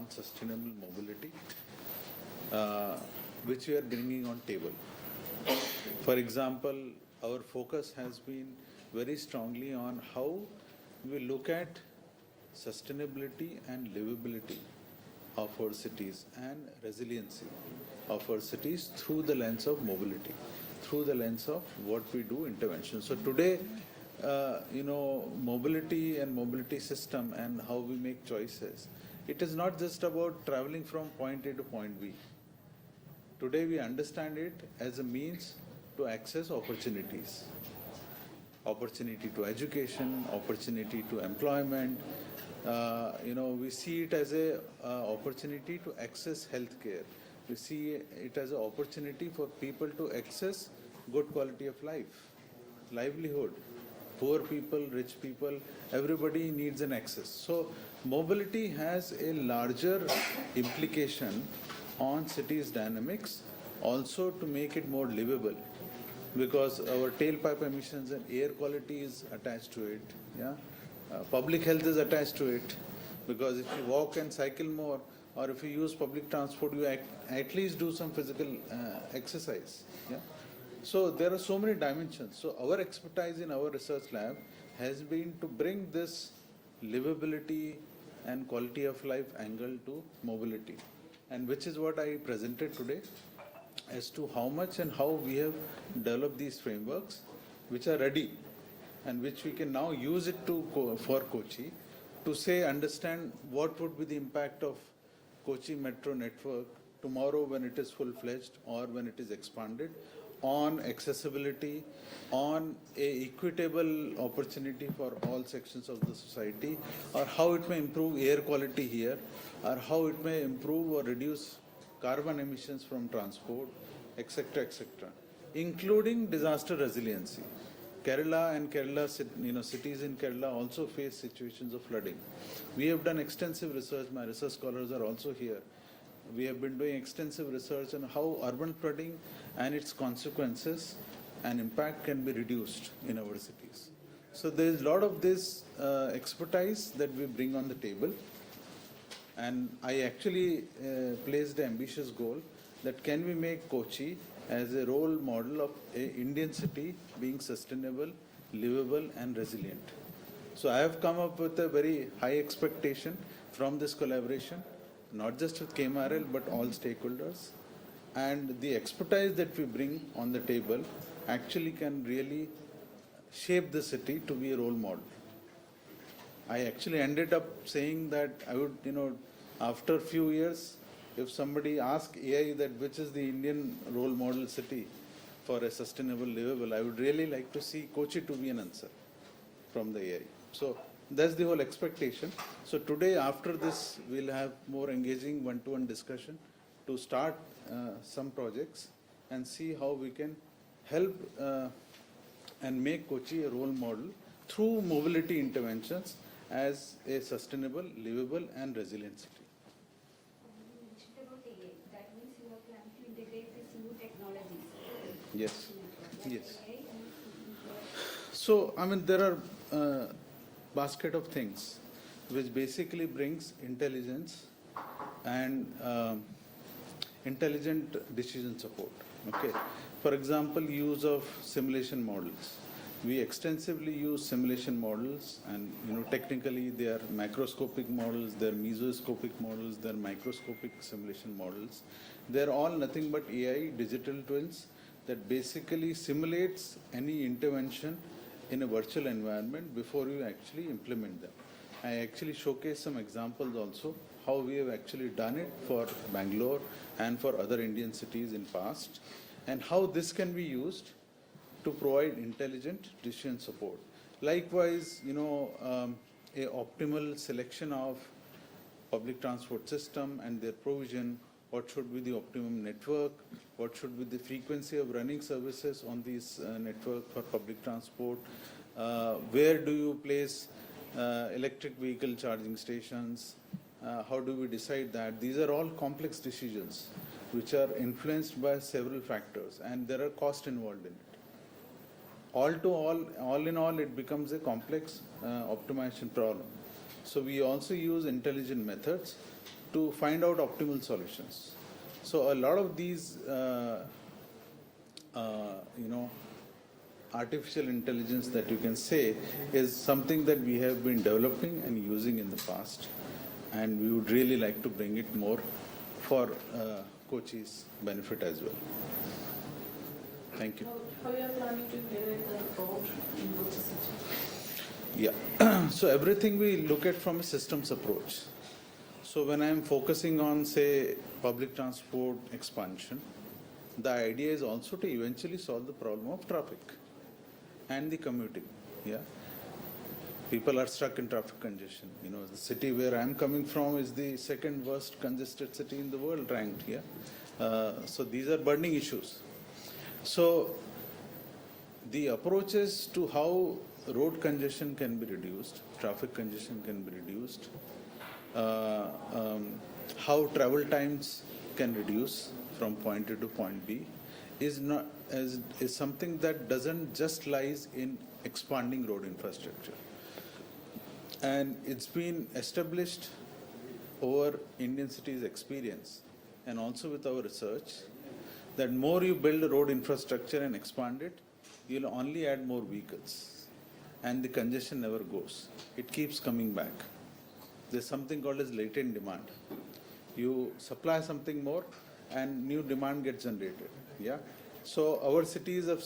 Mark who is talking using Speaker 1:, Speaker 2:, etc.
Speaker 1: on sustainable mobility, which we are bringing on table. For example, our focus has been very strongly on how we look at sustainability and livability of our cities and resiliency of our cities through the lens of mobility, through the lens of what we do intervention. So today, mobility and mobility system and how we make choices, it is not just about traveling from point A to point B. Today we understand it as a means to access opportunities. Opportunity to education, opportunity to employment. We see it as a opportunity to access healthcare. We see it as an opportunity for people to access good quality of life, livelihood. Poor people, rich people, everybody needs an access. So mobility has a larger implication on cities' dynamics, also to make it more livable, because our tailpipe emissions and air quality is attached to it. Yeah, public health is attached to it, because if you walk and cycle more, or if you use public transport, you at least do some physical exercise. Yeah. So there are so many dimensions. So our expertise in our research lab has been to bring this livability and quality of life angle to mobility, and which is what I presented today as to how much and how we have developed these frameworks which are ready and which we can now use it for Kochi to say, understand what would be the impact of Kochi metro network tomorrow when it is full-fledged or when it is expanded, on accessibility, on a equitable opportunity for all sections of the society, or how it may improve air quality here, or how it may improve or reduce carbon emissions from transport, etc., etc., including disaster resiliency. Kerala and cities in Kerala also face situations of flooding. We have done extensive research. My research scholars are also here. We have been doing extensive research on how urban flooding and its consequences and impact can be reduced in our cities. So there is a lot of this expertise that we bring on the table. And I actually placed an ambitious goal that can we make Kochi as a role model of an Indian city being sustainable, livable and resilient. So I have come up with a very high expectation from this collaboration, not just with KMRL but all stakeholders. And the expertise that we bring on the table actually can really shape the city to be a role model. I actually ended up saying that I would, after a few years, if somebody asks AI that which is the Indian role model city for a sustainable, livable, I would really like to see Kochi to be an answer from the AI. So that's the whole expectation. So today, after this, we'll have more engaging one-to-one discussion to start some projects and see how we can help and make Kochi a role model through mobility interventions as a sustainable, livable and resilient city.
Speaker 2: You mentioned about AI. That means you are planning to integrate these new technologies.
Speaker 1: Yes. Yes.
Speaker 2: AI
Speaker 1: So, there are basket of things which basically brings intelligence and intelligent decision support. Okay. For example, use of simulation models. We extensively use simulation models, and technically they are macroscopic models, they are mesoscopic models, they are microscopic simulation models. They are all nothing but AI digital twins that basically simulates any intervention in a virtual environment before you actually implement them. I actually showcase some examples also how we have actually done it for Bangalore and for other Indian cities in past, and how this can be used to provide intelligent decision support. Likewise, a optimal selection of public transport system and their provision, what should be the optimum network, what should be the frequency of running services on these network for public transport, where do you place electric vehicle charging stations, how do we decide that? These are all complex decisions which are influenced by several factors, and there are costs involved in it. All in all, it becomes a complex optimization problem. So we also use intelligent methods to find out optimal solutions. So a lot of these, artificial intelligence that you can say is something that we have been developing and using in the past, and we would really like to bring it more for Kochi's benefit as well. Thank you.
Speaker 3: How you are planning to integrate the road in Kochi city?
Speaker 1: Yeah, so everything we look at from a systems approach. So when I'm focusing on, say, public transport expansion, the idea is also to eventually solve the problem of traffic and the commuting. Yeah, people are stuck in traffic congestion. You know, the city where I'm coming from is the second worst congested city in the world ranked here. So these are burning issues. So the approaches to how road congestion can be reduced, traffic congestion can be reduced, how travel times can reduce from point A to point B is something that doesn't just lies in expanding road infrastructure. And it's been established over Indian cities' experience and also with our research that more you build road infrastructure and expand it, you'll only add more vehicles and the congestion never goes. It keeps coming back. There's something called as latent demand. You supply something more and new demand gets generated. Yeah. So our cities have